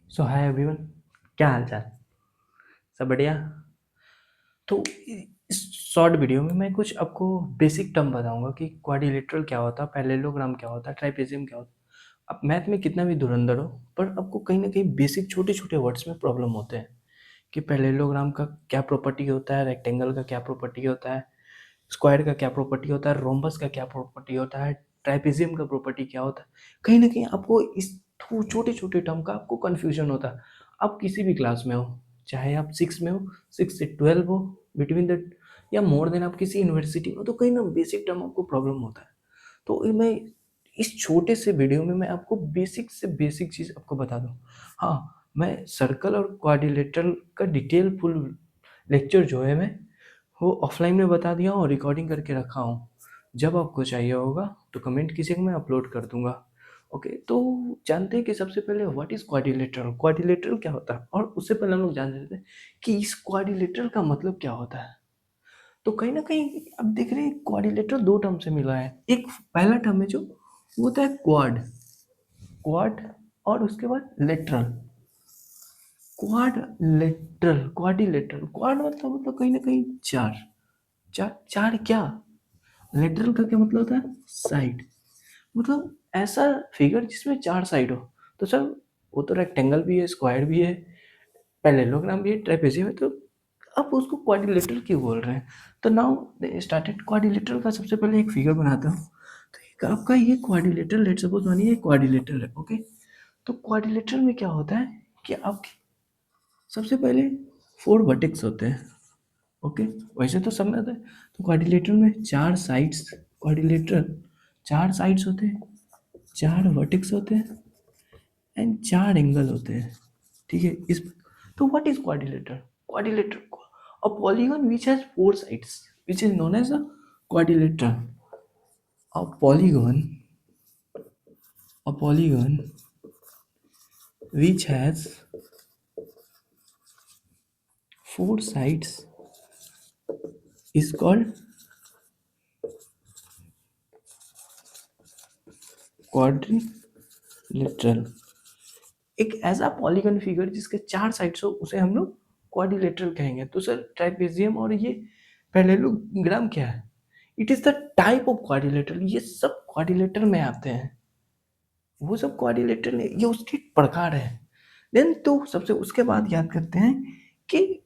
सो hi everyone, क्या हाल चाल? सब बढ़िया। तो इस शॉर्ट वीडियो में मैं कुछ आपको बेसिक टर्म बताऊंगा कि क्वाड्रिलेटरल क्या होता है, पैरेललोग्राम क्या होता है, ट्राइपेजियम क्या होता है। आप मैथ में कितना भी धुरंधर हो, पर आपको कहीं ना कहीं बेसिक छोटे छोटे वर्ड्स में प्रॉब्लम होते हैं कि पैरेललोग्राम का क्या प्रॉपर्टी होता है, रेक्टेंगल का क्या प्रॉपर्टी होता है, स्क्वायर का क्या प्रॉपर्टी होता है, रोम्बस का क्या प्रॉपर्टी होता है, ट्राइपेजियम का प्रॉपर्टी क्या होता है। कहीं ना कहीं आपको इस छोटे छोटे टर्म का आपको कन्फ्यूजन होता है। आप किसी भी क्लास में हो, चाहे आप 6 में हो, 6 से 12 हो, बिटवीन द या मोर देन आप किसी यूनिवर्सिटी में हो, तो कहीं ना बेसिक टर्म आपको प्रॉब्लम होता है। तो मैं इस छोटे से वीडियो में मैं आपको बेसिक से बेसिक चीज़ आपको बता दूँ। हाँ, मैं सर्कल और क्वाड्रिलेटरल का डिटेल फुल लेक्चर जो है मैं वो ऑफलाइन में बता दिया हूँ और रिकॉर्डिंग करके रखा हूँ। जब आपको चाहिए होगा तो कमेंट कीजिएगा, मैं अपलोड कर दूंगा। ओके, तो जानते हैं कि सबसे पहले व्हाट इज क्वाड्रिलेटरल, क्वाड्रिलेटरल क्या होता है, और उससे पहले हम लोग जान लेते हैं कि इस क्वाड्रिलेटरल का मतलब क्या होता है। तो कहीं ना कहीं अब देख रहे हैं क्वाड्रिलेटरल दो टर्म से मिला है। एक पहला टर्म है जो वो होता है क्वाड, क्वाड, और उसके बाद लेटरल। क्वाड्रिलेटरल क्वाड मतलब कहीं ना कहीं चार। चार चार क्या, लेटरल का क्या मतलब होता है, साइड। मतलब ऐसा फिगर जिसमें चार साइड हो। तो सर वो तो रेक्टेंगल भी है, स्क्वायर भी है, पैरेललोग्राम भी है, ट्रेपेजियम है, तो आप उसको क्वाड्रिलेटरल क्यों बोल रहे हैं? तो नाउ स्टार्टेड क्वाड्रिलेटरल का सबसे पहले एक फिगर बनाता हूँ। तो एक आपका ये क्वाड्रिलेटरल, लेट सपोज मानिए क्वाड्रिलेटरल है। ओके, तो क्वाड्रिलेटरल में क्या होता है कि आपके सबसे पहले 4 वर्टेक्स होते हैं। ओके, वैसे तो सब में होता है। तो क्वाड्रिलेटरल में चार साइड्स, क्वाड्रिलेटरल चार साइड्स होते हैं, चार वर्टेक्स होते हैं एंड चार एंगल होते हैं। ठीक है, इस तो what is quadrilateral? Quadrilateral a polygon which has 4 sides which is known as a quadrilateral. A polygon which has 4 sides is called quadrilateral. एक ऐसा पॉलीगन फिगर जिसके चार साइड्स हो उसे हम लोग क्वाड्रिलेटरल कहेंगे। तो सर ट्राइपेजियम और ये पैरेललोग्राम क्या है? It is the type of quadrilateral. ये सब क्वाड्रिलेटरल में आते हैं, वो सब क्वाड्रिलेटरल नहीं, ये उसके प्रकार है। देन तो सबसे उसके बाद याद करते हैं कि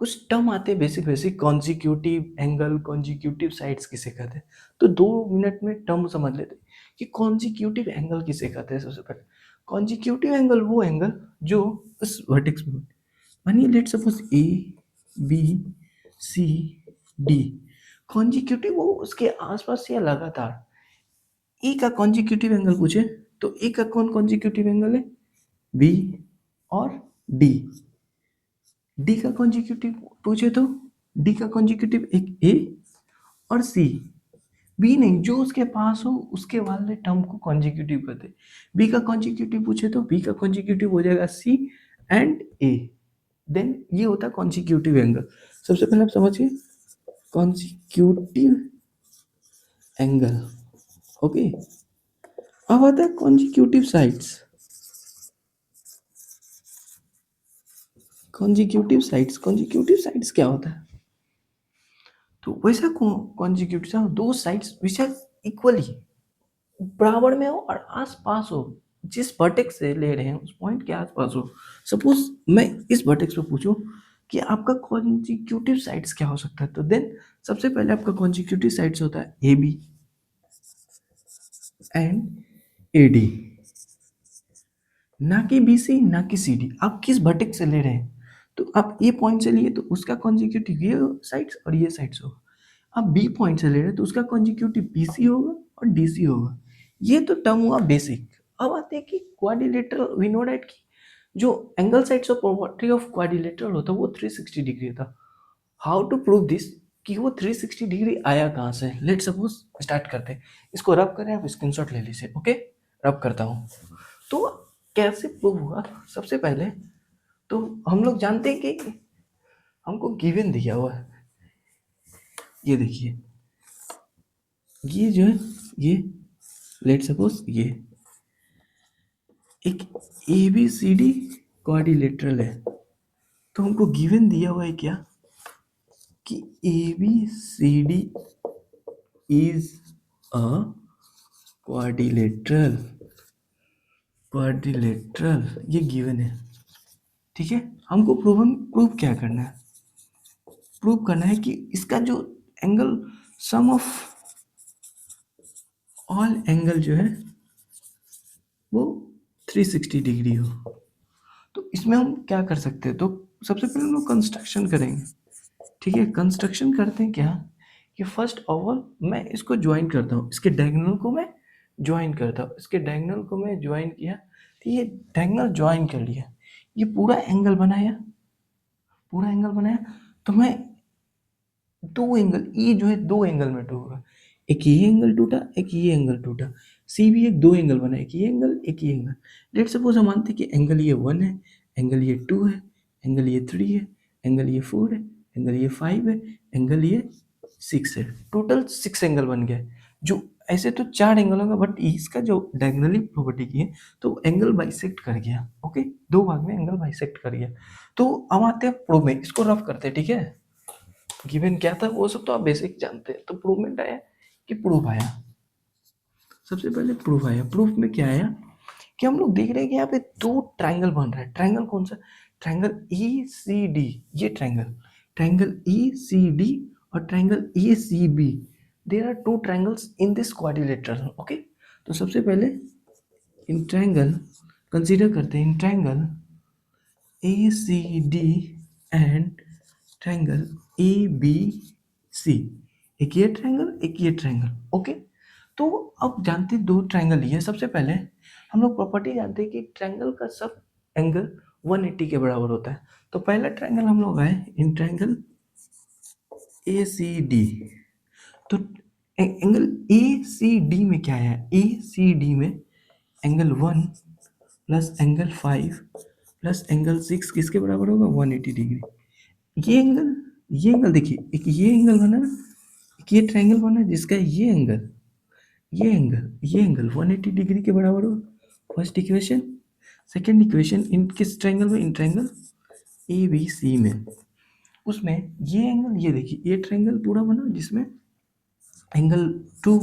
कुछ टर्म आते हैं basic basic, consecutive angle, consecutive sides किसे कहते हैं। तो 2 मिनट में टर्म समझ लेते हैं कि कॉन्जिक्यूटिव एंगल किसे कहते हैं। सबसे पहले कॉन्जिक्यूटिव एंगल वो एंगल जो उस वर्टेक्स में, मानिए let suppose A B C D, consecutive वो उसके आसपास या लगातार। ए का कॉन्जिक्यूटिव एंगल पूछे तो ए का कौन कॉन्जिक्यूटिव एंगल है, बी और डी। डी का कॉन्जिक्यूटिव पूछे तो डी का कॉन्जिक्यूटिव एक ए और सी। बी नहीं, जो उसके पास हो उसके वाले टर्म को कॉन्जिक्यूटिव कहते हैं। बी का कॉन्जिक्यूटिव पूछे तो बी का कॉन्जिक्यूटिव हो जाएगा सी एंड ए। देन ये होता है कॉन्जिक्यूटिव एंगल। सबसे पहले आप समझिए कॉन्जिक्यूटिव एंगल। ओके, अब आता है कॉन्जिक्यूटिव साइड्स। कॉन्जिक्यूटिव साइड्स क्या होता है? तो वैसा कॉन्जिक्यूटिव साइड दो साइड्स विच आर इक्वली बराबर में हो और आस पास हो, जिस वर्टेक्स से ले रहे हैं उस पॉइंट के आसपास हो। सपोज मैं इस वर्टेक्स पे पूछूं कि आपका कॉन्जिक्यूटिव साइड्स क्या हो सकता है, तो देन सबसे पहले आपका कॉन्जिक्यूटिव साइड्स होता है A B and A D, ना कि बी सी ना कि सी डी। आप किस वर्टेक्स से ले रहे हैं, तो आप ए पॉइंट से लिए तो उसका कॉन्जिक्यूटिव ये साइड्स और ये साइड्स होगा। आप बी पॉइंट से ले रहे हैं तो उसका कॉन्जिक्यूटिव बी सी होगा और डी सी होगा। ये तो टर्म हुआ बेसिक। अब आते हैं कि क्वाड्रिलेटरल। वी नो डैट कि जो angle sides of property of quadrilateral होता है वो 360 डिग्री था। हाउ टू प्रूव दिस कि वो 360 डिग्री आया कहाँ से? लेट सपोज स्टार्ट करते हैं, इसको रब करें, आप स्क्रीनशॉट ले लीजिए। ओके, रब करता हूँ। तो कैसे प्रूव हुआ? सबसे पहले तो हम लोग जानते हैं कि हमको गिवन दिया हुआ है। ये देखिए, ये जो है ये लेट सपोज एक A B C D quadrilateral है, तो हमको गिवन दिया हुआ है क्या कि A B C D is a quadrilateral, quadrilateral ये गिवन है। ठीक है, हमको प्रूव क्या करना है, प्रूव करना है कि इसका जो angle sum of all angle जो है वो 360 डिग्री हो। तो इसमें हम क्या कर सकते हैं, तो सबसे पहले हम लोग कंस्ट्रक्शन करेंगे। ठीक है, कंस्ट्रक्शन करते हैं क्या कि फर्स्ट ऑफ ऑल मैं इसको ज्वाइन करता हूँ, इसके डायगोनल को मैं ज्वाइन करता हूँ, इसके डायगोनल को मैं ज्वाइन किया, तो ये डायगोनल ज्वाइन कर लिया, ये पूरा एंगल बनाया, पूरा एंगल बनाया, तो मैं दो एंगल, ये जो है दो एंगल में टूटा, एक ये एंगल टूटा, एक ये एंगल टूटा, सी भी एक दो एंगल बना, एक ये एंगल एक ये एंगल। लेट सपोज हम मानते हैं कि एंगल ये 1 है, एंगल ये 2 है, एंगल ये 3 है, एंगल ये 4 है, एंगल ये 5 है, एंगल ये 6 है, टोटल 6 एंगल बन गए। जो ऐसे तो 4 एंगल होगा, बट इसका जो डायगोनली प्रॉपर्टी की है तो एंगल बाइसेक्ट कर गया। ओके, दो भाग में एंगल बाइसेक्ट कर गया। तो हम आते हैं प्रूफ में, इसको रफ करते हैं। ठीक है, गिवन क्या था वो सब तो आप बेसिक जानते हैं, तो प्रूवमेंट आया कि प्रूफ आया। सबसे पहले प्रूफ आया, प्रूफ में क्या आया कि हम लोग देख रहे हैं कि यहाँ पे दो ट्राइंगल बन रहा है। ट्राइंगल कौन सा, ट्राइंगल ई सी डी, ये triangle, triangle E C D और triangle A C B, there are two triangles in this quadrilateral. Okay, तो सबसे पहले इन ट्राइंगल कंसीडर करते हैं, in triangle A C D and triangle A B C, एक ये triangle एक ये ट्राइंगल। ओके, तो अब जानते हैं दो ट्राइंगल लिए। सबसे पहले हम लोग प्रॉपर्टी जानते हैं कि ट्राइंगल का सब एंगल 180 के बराबर होता है। तो पहला ट्राइंगल हम लोग आए in triangle A C D, तो एंगल ए सी डी में क्या है, ए सी डी में angle 1 plus angle 5 plus angle 6 किसके बराबर होगा, 180 डिग्री। ये एंगल, ये एंगल देखिए, एक ये एंगल बना ना, एक ये ट्राइंगल बना जिसका ये एंगल, ये एंगल, ये एंगल 180 डिग्री के बराबर हो। First equation. Second equation in किस ट्राइंगल में, इन ट्राइंगल ए बी सी में, उसमें ये एंगल, ये देखिए ये ट्राइंगल पूरा बना जिसमें एंगल 2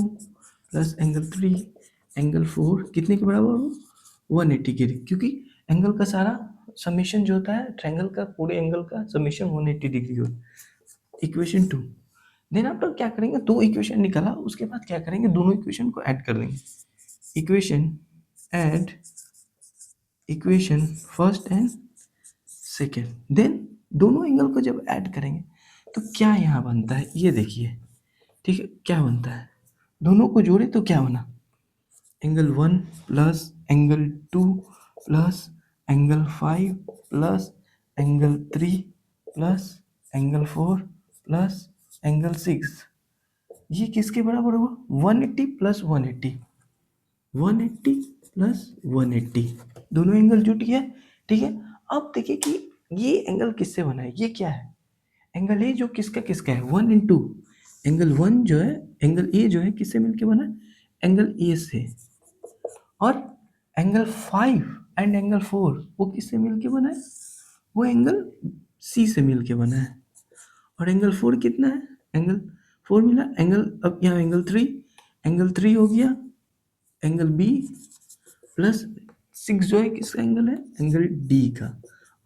प्लस एंगल 3 एंगल 4 कितने के बराबर हो, 180 डिग्री, क्योंकि एंगल का सारा समेशन जो होता है ट्राइंगल का, पूरे एंगल का समेशन 180 डिग्री होता है। इक्वेशन 2, देन आफ्टर क्या करेंगे, दो इक्वेशन निकाला, उसके बाद क्या करेंगे, दोनों इक्वेशन को ऐड कर देंगे। Equation add, equation first and second, then दोनों एंगल को जब ऐड करेंगे तो क्या यहाँ बनता है, ये देखिए। ठीक है, क्या बनता है, दोनों को जोड़े तो क्या बना, angle 1 plus angle 2 plus angle 5 plus angle 3 plus angle 4 plus angle 6, ये किसके बराबर हुआ, 180 प्लस 180, 180 प्लस 180, दोनों एंगल जुट गया। ठीक है, अब देखिए कि ये एंगल किससे बना है, ये क्या है, एंगल ए जो किसका किसका है, 1 एंड 2, एंगल 1 जो है, एंगल ए जो है किससे मिलके बना है, एंगल ए से, और एंगल 5 एंड एंगल 4 वो किससे मिलके बना है, वो एंगल सी से मिलके बना है। और एंगल 4 कितना है, एंगल 4 मिला, एंगल अब यहाँ एंगल 3 हो गया, एंगल बी प्लस 6 जो है किसका एंगल है, एंगल डी का।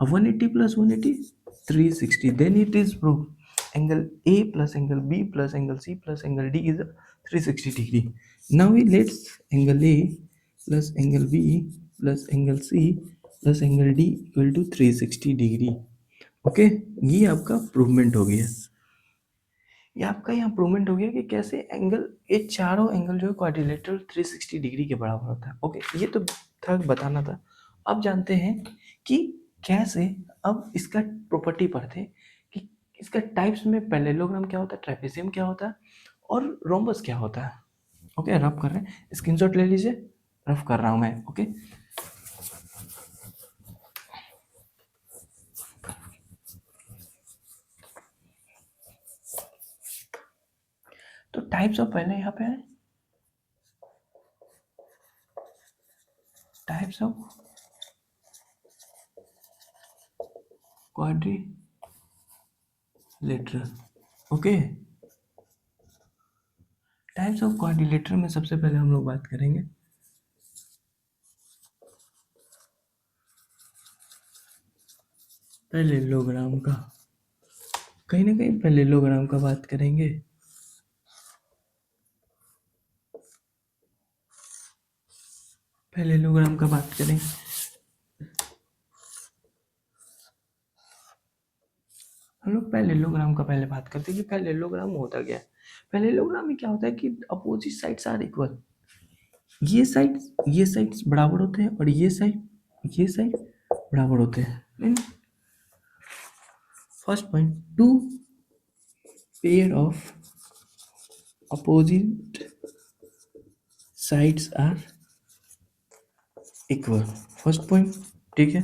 अब 180 plus 180 360, then it is proof angle A plus angle B plus angle C plus angle D is 360 degree. Now we let's angle A plus angle B plus angle C plus angle D equal to 360 degree. Okay, ये आपका प्रूवमेंट हो गया, ये आपका यहाँ प्रूवमेंट हो गया कि कैसे एंगल, ये चारों एंगल जो है क्वाड्रिलेटरल 360 डिग्री के बराबर होता है। ओके, ये तो था बताना था। अब जानते हैं कि कैसे, अब इसका प्रॉपर्टी पढ़ते हैं कि इसका टाइप्स में पैरेललोग्राम क्या होता है, ट्रेपेजियम क्या होता है और रोम्बस क्या होता है। ओके, रफ कर रहे हैं, स्क्रीनशॉट ले लीजिए, रफ कर रहा हूँ मैं। ओके, तो टाइप्स ऑफ, पहले यहाँ पे है types of quadrilateral. Okay, types of quadrilateral में सबसे पहले हम लोग बात करेंगे पैरेललोग्राम का। कहीं ना कहीं पैरेललोग्राम का बात करेंगे। पैरेललोग्राम का बात करेंगे। हम लोग पैरेललोग्राम का पहले बात करते हैं कि पैरेललोग्राम होता क्या है। पैरेललोग्राम में क्या होता है कि अपोजिट साइड्स आर इक्वल। ये साइड्स बराबर होते हैं और ये साइड बराबर होते हैं। First point, two pair of opposite sides are equal. First point, ठीक है।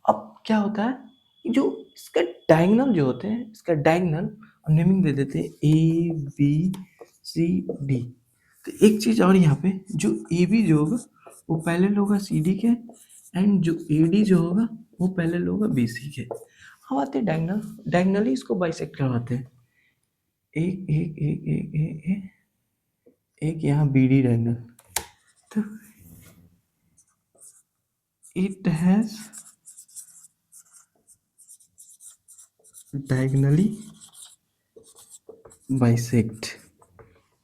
अब क्या होता है, जो इसका डायगोनल जो होते हैं, इसका डायगोनल हम नेमिंग दे देते हैं ए बी सी डी। तो एक चीज और यहाँ पे, जो ए बी जो होगा वो पैरेलल होगा सी डी के, एंड जो ए डी जो होगा वो पैरेलल होगा बी सी के। अब आते हैं डायगोनल, डायगोनली इसको बाइसेक्ट करवाते हैं। एक एक एक एक एक एक, एक यहाँ बी डी डायगोनल, तो it has diagonally bisect,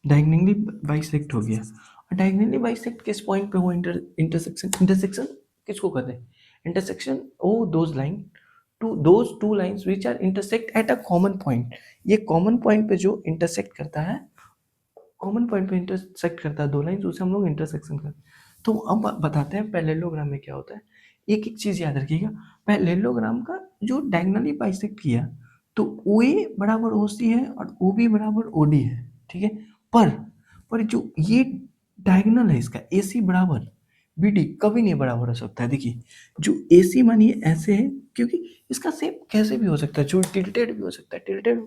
diagonally bisect हो गया। और डायगोनली बाइसेक्ट किस पॉइंट पे हुआ, इंटरसेक्शन किसको कहते हैं, intersection of those line two those two lines which are intersect at a common point. ये कॉमन पॉइंट पे जो इंटरसेक्ट करता है, कॉमन पॉइंट पे इंटरसेक्ट करता है दो लाइंस, उसे हम लोग इंटरसेक्शन करते हैं। तो अब बताते हैं पैरेललोग्राम में क्या होता है। एक एक चीज याद रखिएगा, पैरेललोग्राम का जो डायगोनली बाइसेक्ट किया तो ओ ए बराबर ओ सी है और ओ बी बराबर ओ डी है, ठीक है। पर जो ये डायगोनल है इसका ए सी बराबर बी डी कभी नहीं बराबर हो सकता है। देखिए जो ए सी मानिए ऐसे है, क्योंकि इसका शेप कैसे भी हो सकता है, जो टिल्टेड भी हो सकता है, टिल्टेड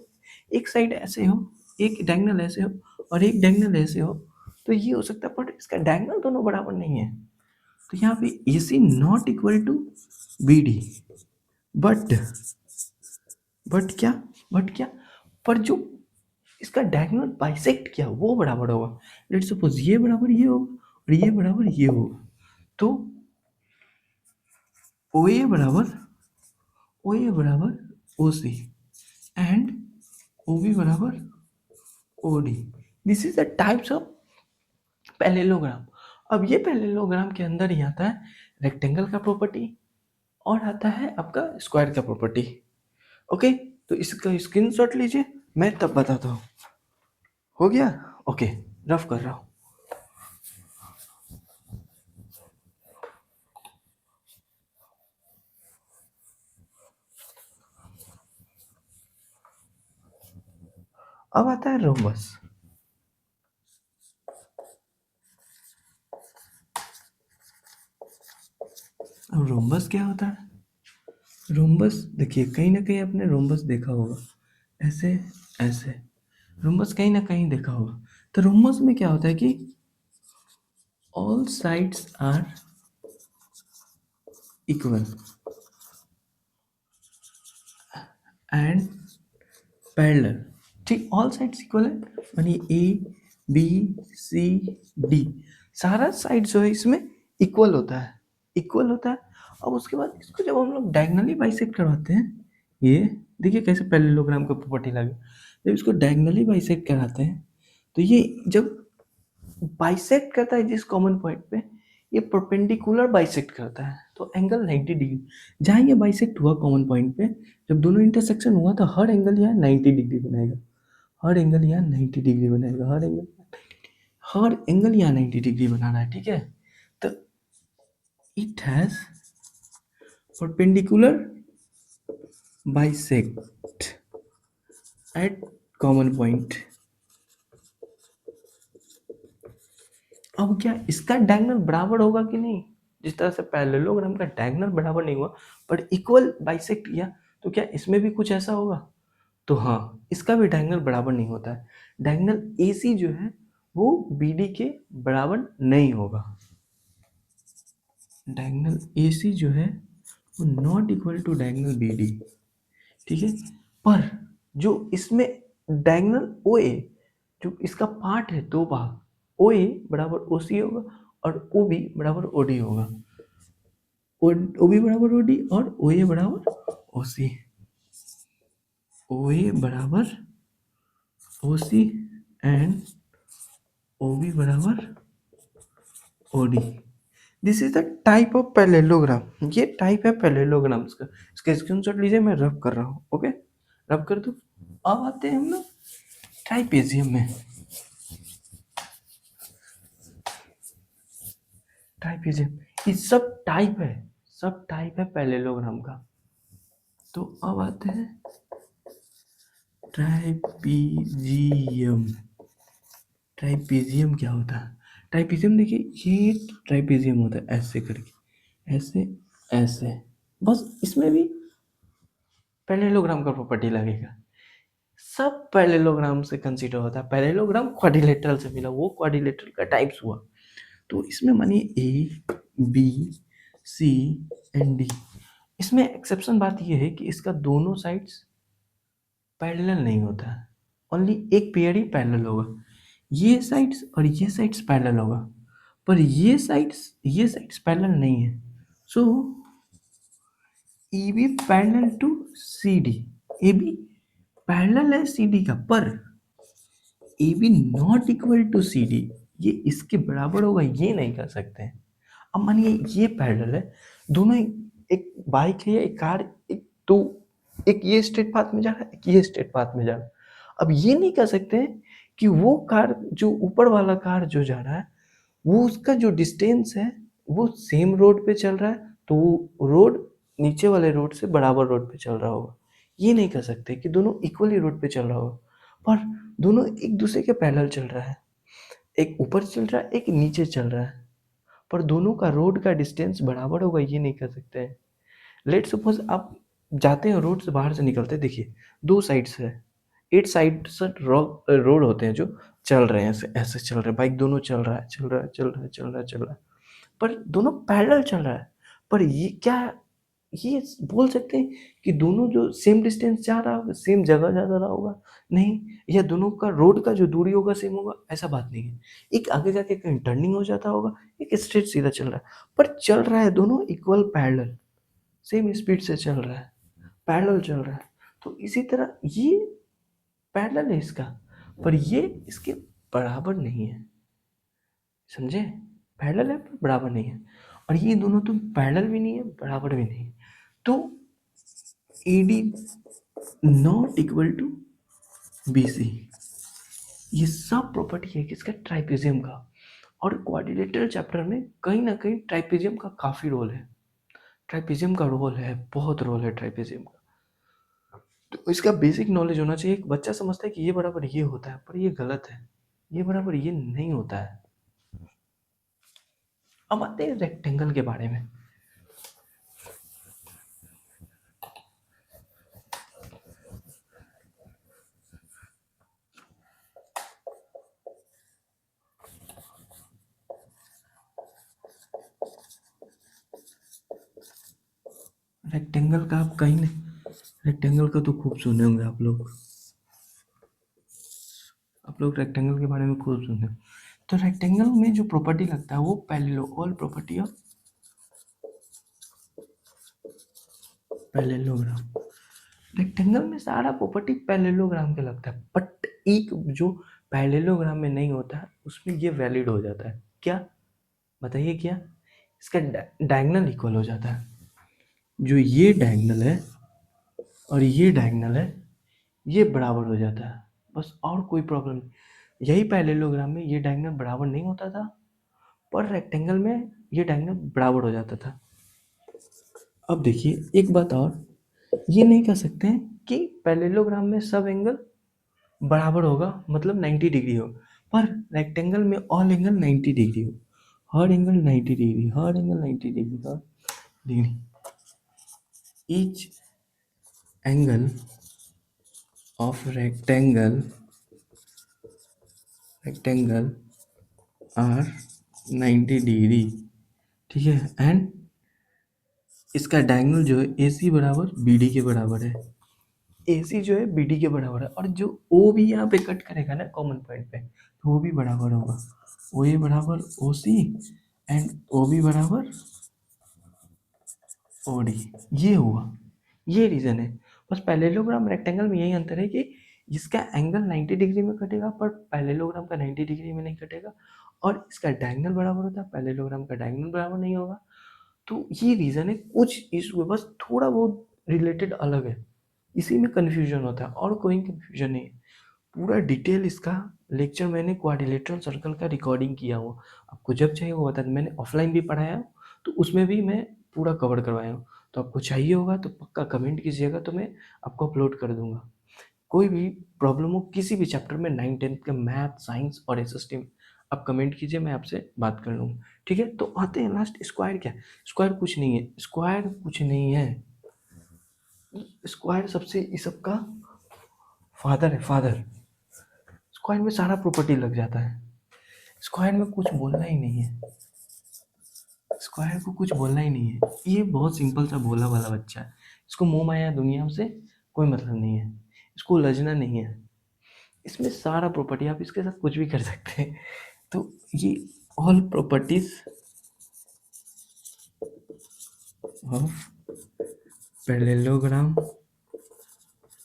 एक साइड ऐसे हो, एक डायगोनल ऐसे हो और एक डायगोनल ऐसे हो, तो ये हो सकता है, बट इसका डायगोनल दोनों बराबर नहीं है। तो यहाँ पे A C not equal to B D, but क्या, पर जो इसका डायगोनल बाइसेक्ट किया वो बराबर होगा। लेट्स सपोज ये बराबर ये होगा और ये बराबर ये होगा, तो ओ ए बराबर ओ सी एंड ओ बी बराबर O D. This is the types of parallelogram. अब ये पैरेललोग्राम के अंदर ही आता है रेक्टेंगल का प्रॉपर्टी और आता है आपका स्क्वायर का प्रॉपर्टी। ओके, तो इसका स्क्रीनशॉट लीजिए, मैं तब बताता हूँ। हो गया, ओके, रफ कर रहा हूँ। अब आता है रोम्बस। अब रोम्बस क्या होता है, रोम्बस देखिए कहीं ना कहीं आपने रोम्बस देखा होगा, ऐसे ऐसे रोम्बस कहीं ना कहीं देखा होगा। तो रोम्बस में क्या होता है कि all sides are equal and parallel, ठीक, ऑल साइड्स इक्वल है, यानी ए बी सी डी सारा साइड जो है इसमें इक्वल होता है, इक्वल होता है। अब उसके बाद इसको जब हम लोग डायगोनली बाइसेक्ट करवाते हैं, ये देखिए कैसे पैरेललोग्राम का प्रॉपर्टी लगे, जब इसको डायगोनली बाइसेक्ट कराते हैं तो ये जब बाइसेक्ट करता है जिस कॉमन पॉइंट पे, ये परपेंडिकुलर बाइसेक्ट करता है, तो एंगल 90 डिग्री जहाँ ये बाइसेक्ट हुआ कॉमन पॉइंट पे, जब दोनों इंटरसेक्शन हुआ तो हर एंगल यहाँ 90 डिग्री बनाएगा, हर एंगल यहाँ 90 डिग्री बनाएगा, हर एंगल यहाँ 90 डिग्री बनाना है, ठीक है। तो it has perpendicular bisect at common point. अब क्या इसका डायगोनल बराबर होगा कि नहीं, जिस तरह से पैरेललोग्राम का डायगोनल बराबर नहीं हुआ पर इक्वल बाइसेक्ट किया, तो क्या इसमें भी कुछ ऐसा होगा, तो हाँ इसका भी डायगोनल बराबर नहीं होता है। डायगोनल ए सी जो है वो बी डी के बराबर नहीं होगा, डायगोनल ए सी जो है वो not equal to diagonal B D, ठीक है। पर जो इसमें डायगोनल ओ ए, जो इसका पार्ट है दो भाग, ओ ए बराबर ओ सी होगा और ओ बी बराबर ओ डी होगा, ओ बी बराबर ओ डी और ओ ए बराबर ओ सी, ओ ए बराबर ओ सी एंड ओ बी बराबर O D. This is the type of parallelogram, ये टाइप है पैरेललोग्राम्स का। इसका स्क्रीनशॉट लीजिए, मैं रब कर रहा हूँ, ओके रब कर दो। अब आते हैं हम लोग ट्राइपेजियम में। ट्राइपेजियम ये सब टाइप है पैरेललोग्राम का। तो अब आते हैं ट्राइपेजियम। ट्राइपेजियम क्या होता है? ट्राइपेजियम देखिए, ये ट्राइपेजियम होता है ऐसे करके, ऐसे ऐसे, बस इसमें भी पैरेललोग्राम का प्रॉपर्टी लगेगा। सब पैरेललोग्राम से कंसीडर होता है, पैरेललोग्राम क्वाड्रिलेटरल से मिला, वो क्वाड्रिलेटरल का टाइप्स हुआ। तो इसमें मानिए A B C and D, इसमें एक्सेप्शन बात यह है कि इसका दोनों साइड्स पैरेलल नहीं होता है, ओनली एक पेयर ही पैरेलल होगा, ये साइड्स और ये साइड्स पैरेलल होगा, पर ये साइड्स पैरेलल नहीं है। So A B parallel to C D, A B parallel है सी डी का, पर A B not equal to C D, ये इसके बराबर होगा ये नहीं कर सकते हैं। अब मानिए ये पैरेलल है, दोनों एक बाइक है या एक कार, एक तो एक ये स्ट्रेट पाथ में जा रहा है, एक ये स्ट्रेट पाथ में जा रहा है। अब ये नहीं कर सकते हैं कि वो कार जो ऊपर वाला कार जो जा रहा है, वो उसका जो डिस्टेंस है वो सेम रोड पे चल रहा है, तो वो रोड नीचे वाले रोड से बराबर रोड पे चल रहा होगा। ये नहीं कर सकते कि दोनों इक्वली रोड पे चल रहा होगा, पर दोनों एक दूसरे के पैरेलल चल रहा है, एक ऊपर चल रहा है एक नीचे चल रहा है, पर दोनों का रोड का डिस्टेंस बराबर होगा, ये नहीं कर सकते हैं। लेट सपोज आप जाते हैं रोड से, बाहर से निकलते हैं, देखिए दो साइड्स है, एट साइड से रोड होते हैं जो चल रहे हैं, ऐसे ऐसे चल रहे हैं, बाइक दोनों चल रहा है चल रहा है चल रहा है चल रहा है चल रहा है, पर दोनों पैरेलल चल रहा है। पर ये क्या, ये बोल सकते हैं कि दोनों जो सेम डिस्टेंस जा रहा होगा, सेम जगह जा रहा होगा? नहीं। या दोनों का रोड का जो दूरी होगा सेम होगा? ऐसा बात नहीं है। एक आगे जाके कहीं टर्निंग हो जाता होगा, एक स्ट्रेट सीधा चल रहा है, पर चल रहा है दोनों इक्वल पैरेलल, सेम स्पीड से चल रहा है, पैरेलल चल रहा है। तो इसी तरह ये पैरेलल है इसका, पर ये इसके बराबर नहीं है, समझे? पैरेलल है पर बराबर नहीं है, और ये दोनों तो पैरेलल भी नहीं है बराबर भी नहीं है। तो A D not equal to B C, ये सब प्रॉपर्टी है किसका? ट्राइपेजियम का। और क्वाड्रिलेटरल चैप्टर में कहीं ना कहीं ट्राइपेजियम का काफ़ी रोल है, ट्राइपेजियम का रोल है, बहुत रोल है ट्राइपेजियम का। तो इसका बेसिक नॉलेज होना चाहिए। एक बच्चा समझता है कि ये बराबर ये होता है, पर ये गलत है, ये बराबर ये नहीं होता है। अब आते हैं रेक्टेंगल के बारे में। रेक्टेंगल का आप कहीं नहीं, रेक्टेंगल का तो खूब सुने होंगे आप लोग रेक्टेंगल के बारे में खूब सुने। तो रेक्टेंगल में जो प्रॉपर्टी लगता है वो parallel, all property of parallelogram. Rectangle में सारा प्रॉपर्टी पैरेललोग्राम के लगता है, बट एक जो पैरेललोग्राम में नहीं होता है उसमें ये वैलिड हो जाता है। क्या बताइए? क्या? इसका डायगोनल इक्वल हो जाता है, जो ये डायगोनल है और ये डायगोनल है ये बराबर हो जाता है, बस और कोई प्रॉब्लम नहीं। यही पैरेललोग्राम में ये डायगोनल बराबर नहीं होता था, पर रेक्टेंगल में ये डायगोनल बराबर हो जाता था। अब देखिए एक बात और, ये नहीं कह सकते हैं कि पैरेललोग्राम में सब एंगल बराबर होगा, मतलब 90 डिग्री हो, पर रेक्टेंगल में ऑल एंगल 90 डिग्री हो, हर एंगल 90 डिग्री, हर एंगल 90 डिग्री, हर degree, each angle of rectangle are 90 degree, ठीक है, एंड इसका डायगोनल जो है ए सी बराबर बी डी के बराबर है, ए सी जो है बी डी के बराबर है, और जो ओ भी यहाँ पे कट करेगा ना कॉमन पॉइंट पे, तो वो भी बराबर होगा, ओ ए बराबर ओ सी एंड ओ बी बराबर ओ डी। ये हुआ, ये रीज़न है। बस पैरेललोग्राम रेक्टेंगल में यही अंतर है कि इसका एंगल 90 डिग्री में कटेगा पर पैरेललोग्राम का 90 डिग्री में नहीं कटेगा, और इसका डायगोनल बराबर होता है, पैरेललोग्राम का डायगोनल बराबर नहीं होगा। तो ये रीज़न है, कुछ इशू है, बस थोड़ा बहुत रिलेटेड अलग है, इसी में कन्फ्यूजन होता है और कोई कन्फ्यूजन नहीं है। पूरा डिटेल इसका लेक्चर मैंने क्वाड्रिलेटरल सर्कल का रिकॉर्डिंग किया हुआ, आपको जब चाहिए वो बता दें, मैंने ऑफलाइन भी पढ़ाया हूँ, तो उसमें भी मैं पूरा कवर करवाया हूँ। तो आपको चाहिए होगा तो पक्का कमेंट कीजिएगा, तो मैं आपको अपलोड कर दूंगा। कोई भी प्रॉब्लम हो किसी भी चैप्टर में, 9th 10th के मैथ, साइंस और एसएसटी में, आप कमेंट कीजिए, मैं आपसे बात कर लूँगा। ठीक है, तो आते हैं लास्ट, स्क्वायर क्या है? स्क्वायर कुछ नहीं है, स्क्वायर कुछ नहीं है, स्क्वायर सबसे इस सब का फादर है, फादर। स्क्वायर में सारा प्रॉपर्टी लग जाता है, स्क्वायर में कुछ बोलना ही नहीं है, स्क्वायर को कुछ बोलना ही नहीं है। ये बहुत सिंपल सा भोला वाला बच्चा है, इसको मोह माया दुनिया से कोई मतलब नहीं है, इसको उलझना नहीं है, इसमें सारा प्रॉपर्टी, आप इसके साथ कुछ भी कर सकते हैं। तो ये all properties of parallelogram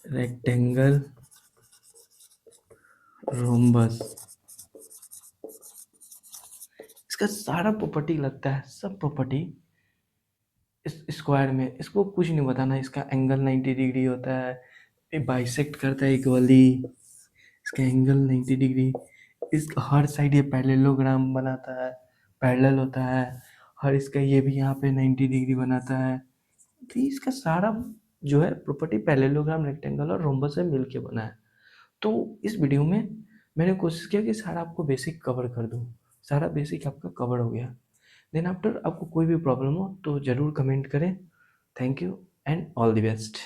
rectangle rhombus, इसका सारा प्रॉपर्टी लगता है, सब प्रॉपर्टी इस स्क्वायर में। इसको कुछ नहीं बताना, इसका एंगल 90 डिग्री होता है, ये बाइसेक्ट करता है इक्वली, इसका एंगल 90 डिग्री, इस हर साइड ये पैरेललोग्राम बनाता है, पैरेलल होता है, हर इसका ये भी यहाँ पे 90 डिग्री बनाता है। तो इसका सारा जो है प्रॉपर्टी पैरेललोग्राम, रेक्टेंगल और रोम्बस से मिल के बना है। तो इस वीडियो में मैंने कोशिश किया कि सारा आपको बेसिक कवर कर दूँ, सारा बेसिक आपका कवर हो गया। देन आफ्टर आपको कोई भी प्रॉब्लम हो तो ज़रूर कमेंट करें। Thank you and all the best.